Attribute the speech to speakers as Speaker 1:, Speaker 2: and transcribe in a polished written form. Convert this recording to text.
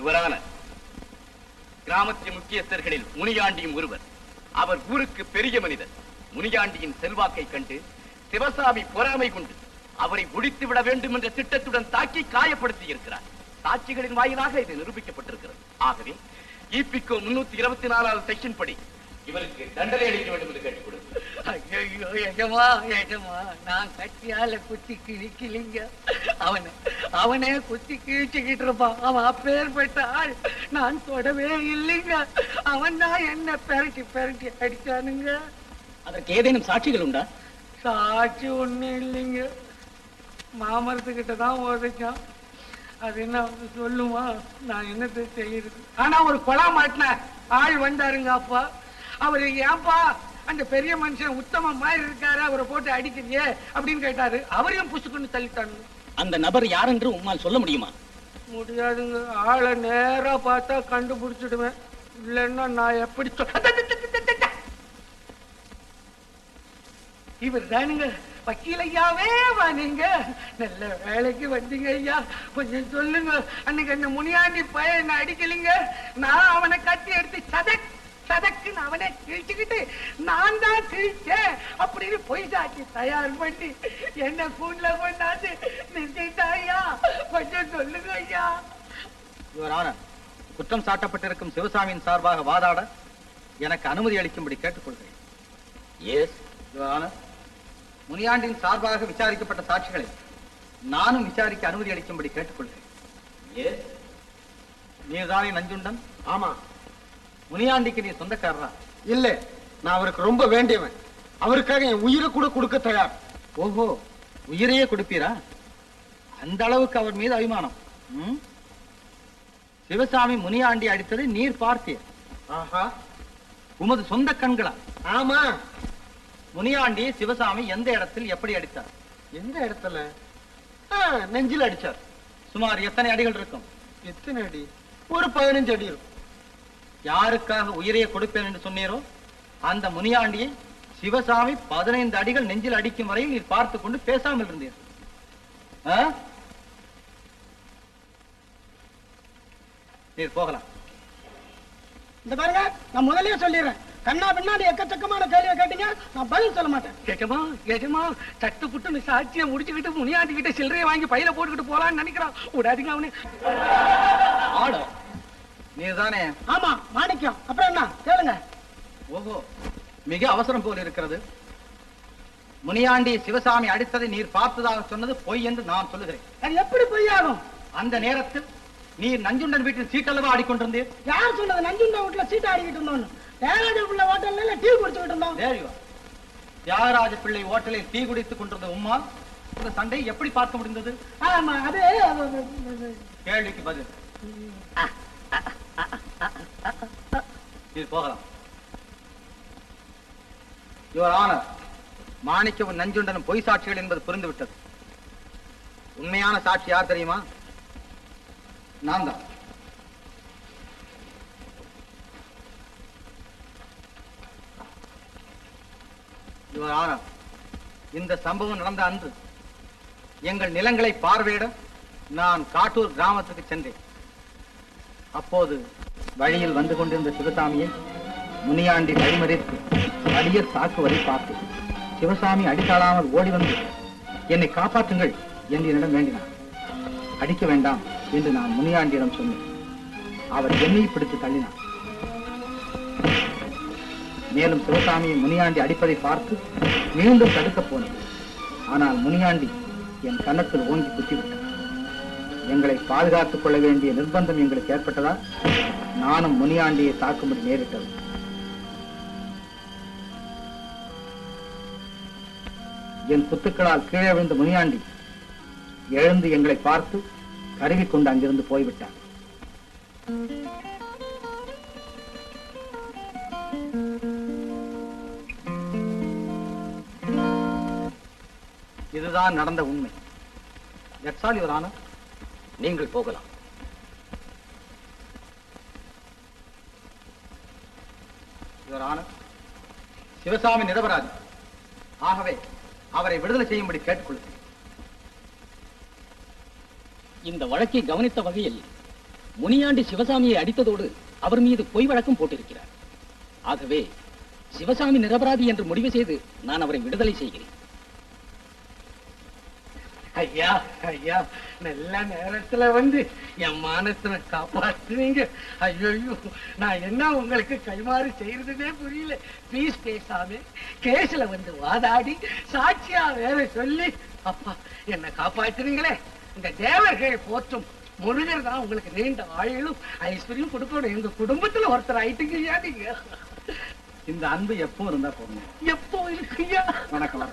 Speaker 1: யுவரான கிராமத்தின் முக்கியஸ்தர்களில் முனியாண்டியும் ஒருவர். அவர் ஊருக்கு பெரிய மனிதர். முனியாண்டியின் செல்வாக்கை கண்டு சிவசாமி பொறாமை கொண்டு அவரை ஒழித்து விட வேண்டும் என்ற திட்டத்துடன் தாக்கி காயப்படுத்தி இருக்கிறார். சாட்சிகளின் வாயிலாக இது நிரூபிக்கப்பட்டிருக்கிறது. ஆகவே ஈபிகோ 324 செக்ஷன் படி இவருக்கு தண்டனை அளிக்க வேண்டும் என்று கேட்டுக்கொள்ளுங்க.
Speaker 2: நான் கட்டியால குத்தி கிழிக்கலிங்க. அவனே குத்தி கிழிச்சுக்கிட்டு இருப்பான். அவன் அப்பேற்பட்ட ஆள். நான் தொடவே இல்லைங்க. அவன் தான் என்ன பெரட்டி பெரட்டி அடிச்சானுங்க.
Speaker 3: அதற்கு ஏதேனும் சாட்சிகள் உண்டா?
Speaker 2: சாட்சி ஒண்ணு இல்லைங்க. மாமரத்துக்கிட்ட தான் உதைச்சான். அது என்ன சொல்லுமா? நான் என்னத்தை செய்யறது? ஆனா ஒரு கொலா மாட்டின ஆள் வந்தாருங்க. அப்பா அவரு ஏன்பா அந்த பெரிய மனுஷன் உத்தம மாதிரி இருக்காரு, அவரை போட்டு அடிக்கிறீங்க அப்படின்னு கேட்டாரு. அவரையும் புசுக்குன்னு தள்ளிட்டாங்க.
Speaker 3: அந்த நபர் யார் என்று உம்மால் சொல்ல முடியுமா?
Speaker 2: முடியாதுங்க. ஆளை நேரா பார்த்தா கண்டுபிடிச்சிடுவேன். இல்லைன்னா நான் எப்படி இவர் தானுங்க வக்கீல் ஐயாவே வாங்க. நல்ல வேலைக்கு வந்தீங்க ஐயா. கொஞ்சம் சொல்லுங்க. அன்னைக்கு அந்த முனியாண்டி பையன் என்ன அடிக்கலிங்க. நான் அவனை கட்டி எடுத்து சதக் சதக்குன்னு அவனே கிழிச்சுக்கிட்டு நான் தான் கிழிச்சேன் அப்படின்னு பொய் சாட்சி தயார் பண்ணி என்ன கூண்ல கொண்டாந்து நிறுத்திட்டா ஐயா. கொஞ்சம் சொல்லுங்க ஐயா.
Speaker 4: குற்றம் சாட்டப்பட்டிருக்கும் சிவசாமியின் சார்பாக வாதாட எனக்கு அனுமதி அளிக்கும்படி கேட்டுக்கொள்கிறேன்.
Speaker 1: Yes your honour.
Speaker 4: முனியாண்டின் சார்பாக விசாரிக்கப்பட்ட சாட்சிகளை நானும் விசாரிக்க அனுமதி அளிக்கும்படி கேட்டுக்கொள்கிறேன்.
Speaker 1: எஸ்.
Speaker 4: நீர்தானே நஞ்சுண்டன்?
Speaker 5: ஆமா.
Speaker 4: முனியாண்டிக்கு நீ சொந்தக்காரரா?
Speaker 5: இல்ல, நான் அவருக்கு ரொம்ப வேண்டியவன். அவருக்காக என் உயிரை கூட கொடுக்க தயார்.
Speaker 4: ஓஹோ, உயிரையே கொடுப்பீரா? அந்த அளவுக்கு அவர் மீது அபிமானம். சிவசாமி முனியாண்டி அடித்ததை நீர் பார்த்தீர்.
Speaker 5: ஆஹா,
Speaker 4: உமது சொந்த கண்களா?
Speaker 5: ஆமா.
Speaker 4: முனியாண்டி சிவசாமி எந்த இடத்தில் எப்படி அடித்தார்?
Speaker 5: எந்த இடத்துல? நெஞ்சில் அடிச்சார்.
Speaker 4: சுமார் எத்தனை அடிகள் இருக்கும்?
Speaker 5: எத்தனை அடி? ஒரு 15 அடி இருக்கும்.
Speaker 4: யாருக்காக உயிரையே கொடுப்பேன் என்று சொன்னீரோ அந்த முனியாண்டியை சிவசாமி 15 அடிகள் நெஞ்சில் அடிக்கும் வரையில் நீர் பார்த்து கொண்டு பேசாமல் இருந்தீர். நீர் போகலாம்.
Speaker 2: இந்த பாருங்க, நான் முதல்லயே சொல்லிடுறேன். கண்ணா பின்னாடி எக்கச்சக்கமான கேள்வியை கேட்டீங்க, நான் பதில் சொல்ல மாட்டேன். கேட்டமா தட்டு புட்டு சாட்சியை முடிச்சுக்கிட்டு முனியாண்டி கிட்ட சில்லறையை வாங்கி பையில போட்டுக்கிட்டு போலான்னு நினைக்கிறான். விடாதீங்க அவனு.
Speaker 4: ஆடோ நீர்தானே?
Speaker 2: ஆமா, மாணிக்கம். அப்புறம் என்ன கேளுங்க.
Speaker 4: ஓஹோ, மிக அவசரம் போல் இருக்கிறது. முனியாண்டி சிவசாமி அடித்ததை நீர் பார்த்ததாக சொன்னது பொய் என்று நான் சொல்லுகிறேன்.
Speaker 2: அது எப்படி பொய்யாகும்?
Speaker 4: அந்த நேரத்தில் நீர் நஞ்சுண்டன் வீட்டில் சீட்டளவா ஆடிக்கொண்டிருந்தீர்.
Speaker 2: யார் சொன்னது? நஞ்சுண்டன் வீட்டுல சீட்டு ஆடிக்கிட்டு இருந்தோம். தியாகராஜ பிள்ளை ஹோட்டல்ல டீ குடிச்சுக்கிட்டு இருந்தோம்.
Speaker 4: தியாகராஜ பிள்ளை ஹோட்டலில் டீ குடித்துக் கொண்டிருந்த உம்மா இந்த சண்டை எப்படி பார்க்க முடிந்தது?
Speaker 2: ஆமா, அது
Speaker 4: கேள்விக்கு பதில். போகலாம். யுவர் ஆனர், மாணிக்கவும் நஞ்சுண்டனும் பொய் சாட்சிகள் என்பது புரிந்துவிட்டது. உண்மையான சாட்சி யார் தெரியுமா? நான் தான். யுவர் ஆனர், இந்த சம்பவம் நடந்த அன்று எங்கள் நிலங்களை பார்வையிட நான் காட்டூர் கிராமத்துக்கு சென்றேன். அப்போது வழியில் வந்து கொண்டிருந்த சிவசாமியை முனியாண்டி வழிமறித்து அடிய தாக்குவதை பார்த்தேன். சிவசாமி அடித்தாளாமல் ஓடி வந்து என்னை காப்பாற்றுங்கள் என்று என்னிடம் வேண்டினார். அடிக்க வேண்டாம் என்று நான் முனியாண்டியிடம் சொன்னேன். அவர் என்னை பிடித்து தள்ளினார். மேலும் சிவசாமியை முனியாண்டி அடிப்பதை பார்த்து மீண்டும் தடுக்கப் போனேன். ஆனால் முனியாண்டி என் கன்னத்தில் ஓங்கி குத்திவிட்டார். எங்களை பாதுகாத்துக் கொள்ள வேண்டிய நிர்பந்தம் எங்களுக்கு ஏற்பட்டதால் நானும் முனியாண்டியை தாக்கும்படி நேரிட்டது. என் குத்துக்களால் கீழே விழுந்த முனியாண்டி எழுந்து எங்களை பார்த்து கருவிக்கொண்டு அங்கிருந்து போய்விட்டார். இதுதான் நடந்த உண்மை.
Speaker 1: நீங்கள் போகலாம்.
Speaker 4: சிவசாமி நிரபராதி. ஆகவே அவரை விடுதலை செய்யும்படி கேட்டுக்கொள்கிறேன்.
Speaker 3: இந்த வழக்கை கவனித்த வகையில் முனியாண்டி சிவசாமியை அடித்ததோடு அவர் மீது பொய் வழக்கும் போட்டிருக்கிறார். ஆகவே சிவசாமி நிரபராதி என்று முடிவு செய்து நான் அவரை விடுதலை செய்கிறேன்.
Speaker 2: ஐயா ஐயா, நல்ல நேரத்துல வந்து என் மானத்தை காப்பாத்துனீங்க. ஐயோ, நான் என்ன உங்களுக்கு கைமாறு செய்யறதுன்னே புரியல. பீஸ் பேசாம கேஸ்ல வந்து வாதாடி சாட்சியா வேற சொல்லி அப்பா என்ன காப்பாத்துனீங்களே. இந்த தேவர்கள் போற்றும் முருகர் தான் உங்களுக்கு நீண்ட ஆயுளும் ஐஸ்வர்யம் கொடுக்கணும். எங்க குடும்பத்துல ஒருத்தர் ஆயிட்டுங்க ஐயா நீங்க.
Speaker 4: இந்த அன்பு எப்போ இருந்தா போதும்.
Speaker 2: எப்போ இருக்குய்யா?
Speaker 4: வணக்கம்.